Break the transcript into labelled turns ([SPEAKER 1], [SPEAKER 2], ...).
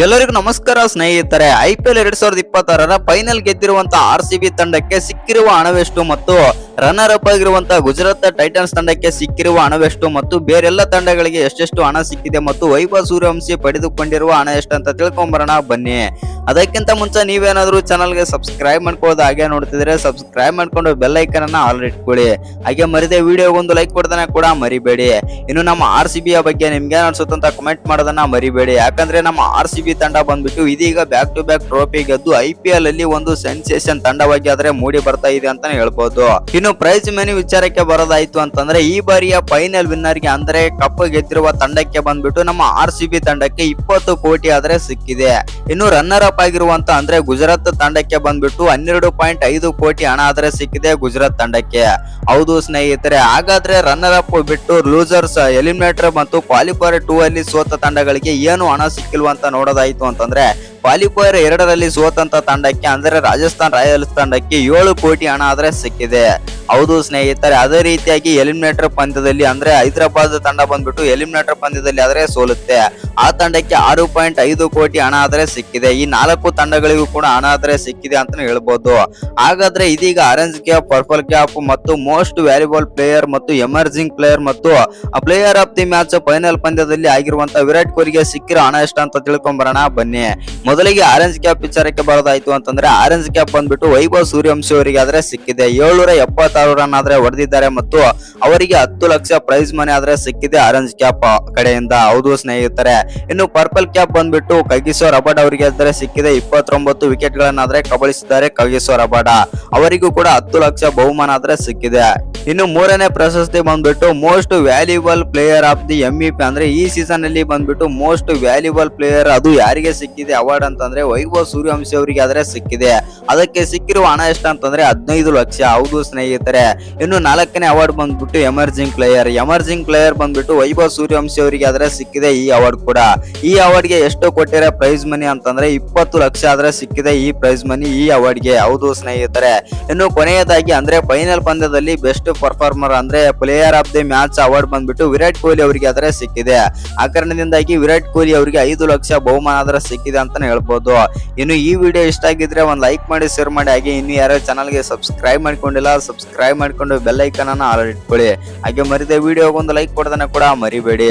[SPEAKER 1] ಎಲ್ಲರಿಗೂ ನಮಸ್ಕಾರ ಸ್ನೇಹಿತರೆ. IPL 2026ರ ಫೈನಲ್ ಗೆದ್ದಿರುವಂತಹ RCB ತಂಡಕ್ಕೆ ಸಿಕ್ಕಿರುವ ಹಣವೆಷ್ಟು ಮತ್ತು ರನ್ನರ್ ಅಪ್ ಆಗಿರುವಂತಹ ಗುಜರಾತ್ ಟೈಟನ್ಸ್ ತಂಡಕ್ಕೆ ಸಿಕ್ಕಿರುವ ಹಣವೆಷ್ಟು ಮತ್ತು ಬೇರೆಲ್ಲ ತಂಡಗಳಿಗೆ ಎಷ್ಟೆಷ್ಟು ಹಣ ಸಿಕ್ಕಿದೆ ಮತ್ತು ವೈಭವ್ ಸೂರ್ಯವಂಶಿ ಪಡೆದುಕೊಂಡಿರುವ ಹಣ ಎಷ್ಟು ಅಂತ ತಿಳ್ಕೊಂಬರೋಣ ಬನ್ನಿ. ಅದಕ್ಕಿಂತ ಮುಂಚೆ ನೀವೇನಾದ್ರೂ ಚಾನಲ್ಗೆ ಸಬ್ಸ್ಕ್ರೈಬ್ ಮಾಡ್ಕೊಳ್ಳೋದು ಹಾಗೆ ನೋಡ್ತಿದ್ರೆ ಸಬ್ಸ್ಕ್ರೈಬ್ ಮಾಡ್ಕೊಂಡು ಬೆಲ್ ಐಕನ್ ಅನ್ನ ಆಲ್ ಇಟ್ಕೊಳ್ಳಿ. ಹಾಗೆ ಮರಿದೆ ವಿಡಿಯೋಗೊಂದು ಲೈಕ್ ಕೊಡ್ತಾನೆ ಕೂಡ ಮರಿಬೇಡಿ. ಇನ್ನು ನಮ್ಮ RCB ಬಗ್ಗೆ ನಿಮ್ಗೆ ಏನ್ ಅನ್ಸುತ್ತೆ ಅಂತ ಕಮೆಂಟ್ ಮಾಡೋದನ್ನ ಮರಿಬೇಡಿ. ಯಾಕಂದ್ರೆ ನಮ್ಮ RCB ತಂಡ ಬಂದ್ಬಿಟ್ಟು ಇದೀಗ ಬ್ಯಾಕ್ ಟು ಬ್ಯಾಕ್ ಟ್ರೋಫಿ ಗೆದ್ದು IPL ಅಲ್ಲಿ ಒಂದು ಸೆನ್ಸೇಷನ್ ತಂಡವಾಗಿ ಆದ್ರೆ ಮೂಡಿ ಬರ್ತಾ ಇದೆ ಅಂತಾನೆ ಹೇಳ್ಬೋದು. ಇನ್ನು ಪ್ರೈಸ್ ಮನಿ ವಿಚಾರಕ್ಕೆ ಬರೋದಾಯ್ತು ಅಂತಂದ್ರೆ ಈ ಬಾರಿಯ ಫೈನಲ್ ವಿನ್ನರ್ ಗೆ ಅಂದ್ರೆ ಕಪ್ ಗೆದ್ದಿರುವ ತಂಡಕ್ಕೆ ಬಂದ್ಬಿಟ್ಟು ನಮ್ಮ RCB ತಂಡಕ್ಕೆ 20 ಕೋಟಿ ಆದ್ರೆ ಸಿಕ್ಕಿದೆ. ಇನ್ನು ರನ್ನರ್ ಅಪ್ ಆಗಿರುವಂತ ಅಂದ್ರೆ ಗುಜರಾತ್ ತಂಡಕ್ಕೆ ಬಂದ್ಬಿಟ್ಟು 12.5 ಕೋಟಿ ಹಣ ಆದ್ರೆ ಸಿಕ್ಕಿದೆ ಗುಜರಾತ್ ತಂಡಕ್ಕೆ. ಹೌದು ಸ್ನೇಹಿತರೆ, ಹಾಗಾದ್ರೆ ರನ್ನರ್ ಅಪ್ ಬಿಟ್ಟು ಲೂಸರ್ಸ್, ಎಲಿಮಿನೇಟರ್ ಮತ್ತು ಕ್ವಾಲಿಫೈಯರ್ 2 ಅಲ್ಲಿ ಸೋತ ತಂಡಗಳಿಗೆ ಏನು ಹಣ ಸಿಕ್ಕಿಲ್ವ ಅಂತ ನೋಡೋದಾಯ್ತು ಅಂತಂದ್ರೆ ಕ್ವಾಲಿಫೈಯರ್ 2ರಲ್ಲಿ ಸೋತಂತ ತಂಡಕ್ಕೆ ಅಂದ್ರೆ ರಾಜಸ್ಥಾನ್ ರಾಯಲ್ಸ್ ತಂಡಕ್ಕೆ 7 ಕೋಟಿ ಹಣ ಆದ್ರೆ ಸಿಕ್ಕಿದೆ. ಹೌದು ಸ್ನೇಹಿತರೆ, ಅದೇ ರೀತಿಯಾಗಿ ಎಲಿಮಿನೇಟರ್ ಪಂದ್ಯದಲ್ಲಿ ಅಂದ್ರೆ ಹೈದರಾಬಾದ್ ತಂಡ ಬಂದ್ಬಿಟ್ಟು ಎಲಿಮಿನೇಟರ್ ಪಂದ್ಯದಲ್ಲಿ ಆದ್ರೆ ಸೋಲುತ್ತೆ. ಆ ತಂಡಕ್ಕೆ 6.5 ಕೋಟಿ ಹಣ ಆದ್ರೆ ಸಿಕ್ಕಿದೆ. ಈ 4 ತಂಡಗಳಿಗೂ ಕೂಡ ಹಣ ಆದ್ರೆ ಸಿಕ್ಕಿದೆ ಅಂತ ಹೇಳ್ಬೋದು. ಹಾಗಾದ್ರೆ ಇದೀಗ ಆರೆಂಜ್ ಕ್ಯಾಪ್, ಪರ್ಪಲ್ ಕ್ಯಾಪ್ ಮತ್ತು ಮೋಸ್ಟ್ ವ್ಯಾಲ್ಯೂಬಲ್ ಪ್ಲೇಯರ್ ಮತ್ತು ಎಮರ್ಜಿಂಗ್ ಪ್ಲೇಯರ್ ಮತ್ತು player of the match final ಪಂದ್ಯದಲ್ಲಿ ಆಗಿರುವಂತಹ ವಿರಾಟ್ ಕೊಹ್ಲಿಗೆ ಸಿಕ್ಕಿರೋ ಹಣ ಎಷ್ಟು ಅಂತ ತಿಳ್ಕೊಂಬರೋಣ ಬನ್ನಿ. ಮೊದಲಿಗೆ ಆರೆಂಜ್ ಕ್ಯಾಪ್ ವಿಚಾರಕ್ಕೆ ಬರೋದಾಯ್ತು ಅಂತಂದ್ರೆ ಆರೆಂಜ್ ಕ್ಯಾಪ್ ಬಂದ್ಬಿಟ್ಟು ವೈಭವ್ ಸೂರ್ಯವಂಶಿ ಅವರಿಗೆ ಆದ್ರೆ ಸಿಕ್ಕಿದೆ. 776 ರನ್ ಆದ್ರೆ ಹೊಡೆದಿದ್ದಾರೆ ಮತ್ತು ಅವರಿಗೆ 10 ಲಕ್ಷ ಪ್ರೈಸ್ ಮನಿ ಆದ್ರೆ ಸಿಕ್ಕಿದೆ ಆರೆಂಜ್ ಕ್ಯಾಪ್ ಕಡೆಯಿಂದ. ಹೌದು ಸ್ನೇಹಿತರೆ, ಇನ್ನು ಪರ್ಪಲ್ ಕ್ಯಾಪ್ ಬಂದ್ಬಿಟ್ಟು ಕಗಿಸೋ ರಬಾಡ ಅವರಿಗೆ ಆದ್ರೆ ಸಿಕ್ಕಿದೆ. 29 ವಿಕೆಟ್ ಗಳನ್ನಾದ್ರೆ ಕಬಳಿಸಿದ್ದಾರೆ ಕಗಿಸೋ ರಬಾಡ, ಅವರಿಗೂ ಕೂಡ 10 ಲಕ್ಷ ಬಹುಮಾನ ಆದ್ರೆ ಸಿಕ್ಕಿದೆ. ಇನ್ನು ಮೂರನೇ ಪ್ರಶಸ್ತಿ ಬಂದ್ಬಿಟ್ಟು most valuable player of the MVP ಅಂದ್ರೆ ಈ ಸೀಸನ್ ಅಲ್ಲಿ ಬಂದ್ಬಿಟ್ಟು ಮೋಸ್ಟ್ ವ್ಯಾಲ್ಯೂಬಲ್ ಪ್ಲೇಯರ್ ಅದು ಯಾರಿಗೆ ಸಿಕ್ಕಿದೆ ಅವಾರ್ಡ್ ಅಂತಂದ್ರೆ ವೈಭವ್ ಸೂರ್ಯವಂಶಿ ಅವರಿಗೆ ಆದ್ರೆ ಸಿಕ್ಕಿದೆ. ಅದಕ್ಕೆ ಸಿಕ್ಕಿರುವ ಹಣ ಎಷ್ಟು ಅಂತಂದ್ರೆ 15 ಲಕ್ಷ. ಹೌದು ಸ್ನೇಹಿತರೆ, ಇನ್ನು 4ನೇ ಅವಾರ್ಡ್ ಬಂದ್ಬಿಟ್ಟು ಎಮರ್ಜಿಂಗ್ ಪ್ಲೇಯರ್ ಬಂದ್ಬಿಟ್ಟು ವೈಭವ್ ಸೂರ್ಯವಂಶಿ ಅವರಿಗೆ ಆದ್ರೆ ಸಿಕ್ಕಿದೆ ಈ ಅವಾರ್ಡ್ ಕೂಡ. ಈ ಅವಾರ್ಡ್ ಗೆ ಎಷ್ಟು ಕೊಟ್ಟಿರೋ ಪ್ರೈಸ್ ಮನಿ ಅಂತಂದ್ರೆ 20 ಲಕ್ಷ ಆದ್ರೆ ಸಿಕ್ಕಿದೆ ಈ ಪ್ರೈಸ್ ಮನಿ ಈ ಅವಾರ್ಡ್ ಗೆ. ಹೌದು ಸ್ನೇಹಿತರೆ, ಇನ್ನು ಕೊನೆಯದಾಗಿ ಅಂದ್ರೆ ಫೈನಲ್ ಪಂದ್ಯದಲ್ಲಿ ಬೆಸ್ಟ್ ಪರ್ಫಾರ್ಮರ್ ಅಂದ್ರೆ player of the match award ಬಂದ್ಬಿಟ್ಟು ವಿರಾಟ್ ಕೊಹ್ಲಿ ಅವರಿಗೆ ಆದ್ರೆ ಸಿಕ್ಕಿದೆ. ಆ ಕಾರಣದಿಂದಾಗಿ ವಿರಾಟ್ ಕೊಹ್ಲಿ ಅವರಿಗೆ 5 ಲಕ್ಷ ಬಹುಮಾನ ಆದ್ರೆ ಸಿಕ್ಕಿದೆ ಅಂತಾನೆ ಹೇಳ್ಬೋದು. ಇನ್ನು ಈ ವಿಡಿಯೋ ಇಷ್ಟ ಆಗಿದ್ರೆ ಒಂದು ಲೈಕ್ ಮಾಡಿ, ಶೇರ್ ಮಾಡಿ. ಹಾಗೆ ಇನ್ನು ಯಾರು ಚಾನಲ್ಗೆ ಸಬ್ಸ್ಕ್ರೈಬ್ ಮಾಡ್ಕೊಂಡಿಲ್ಲ ಸಬ್ಸ್ಕ್ರೈಬ್ ಮಾಡ್ಕೊಂಡು ಬೆಲ್ ಐಕನ್ ಅನ್ನ ಆಲ್ ಇಟ್ಕೊಳ್ಳಿ. ಹಾಗೆ ಮರಿದೆ ವಿಡಿಯೋಗೊಂದು ಲೈಕ್ ಕೊಡೋದನ್ನ ಕೂಡ ಮರಿಬೇಡಿ.